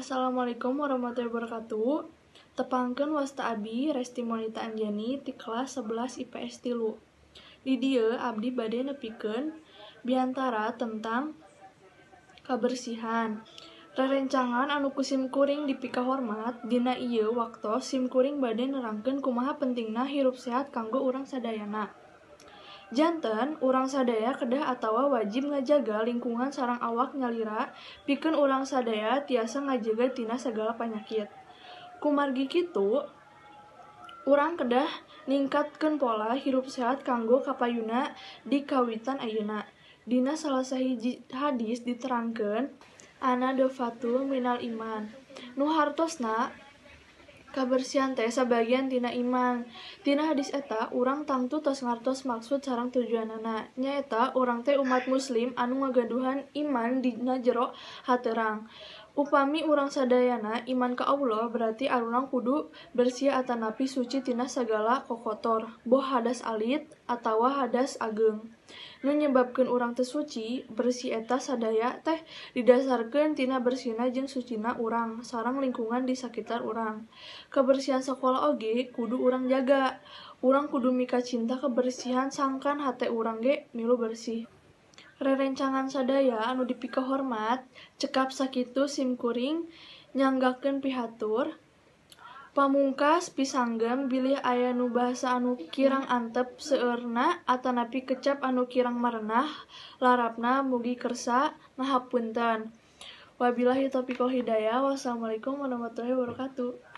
Assalamualaikum warahmatullahi wabarakatuh. Tepangkeun wasta abdi Resti Monita Anjani ti kelas 11 IPS 3. Di dieu abdi bade nepikeun biantara tentang kabersihan. Rerencangan anu ku simkuring dipika hormat, dina ieu waktos simkuring bade nerangkeun kumaha pentingna hirup sehat kanggo urang sadayana. Janten, urang sadaya kedah atawa wajib ngajaga lingkungan sareng awak nyalira pikeun urang sadaya tiasa ngajaga tina sagala panyakit. Kumargi kitu, urang kedah ningkatkeun pola hirup sehat kanggo kapayuna di kawitan ayeuna. Dina salah sahiji hadis diterangkeun an-nadhafatul minal iman. Nu hartosna kabersihan teh sabagian tina iman. Tina hadis eta urang tangtu tos ngartos maksud sareng tujuanana. Nyaeta urang teh umat muslim anu ngagaduhan iman dina jero hateurang. Upami urang sadayana iman ka Allah berarti urang kudu bersih atanapi suci tina sagala kokotor, boh hadas alit atawa hadas ageung. Nu nyebabkeun urang teu suci, bersih eta sadaya teh didasarkeun tina bersihna jeung sucina urang sareng lingkungan di sakitar urang. Kebersihan sakola oge kudu urang jaga. Urang kudu mika cinta kebersihan sangkan hate urang ge milu bersih. Rerencangan sadaya anu dipika hormat, cekap sakitu simkuring nyanggakeun pihatur. Pamungkas pisanggem bilih aya nu basa anu kirang antep seueurna atanapi kecap anu kirang marenah larapna mugi kersa ngahapunten. Wabillahi taufiq wal hidayah. Wassalamualaikum warahmatullahi wabarakatuh.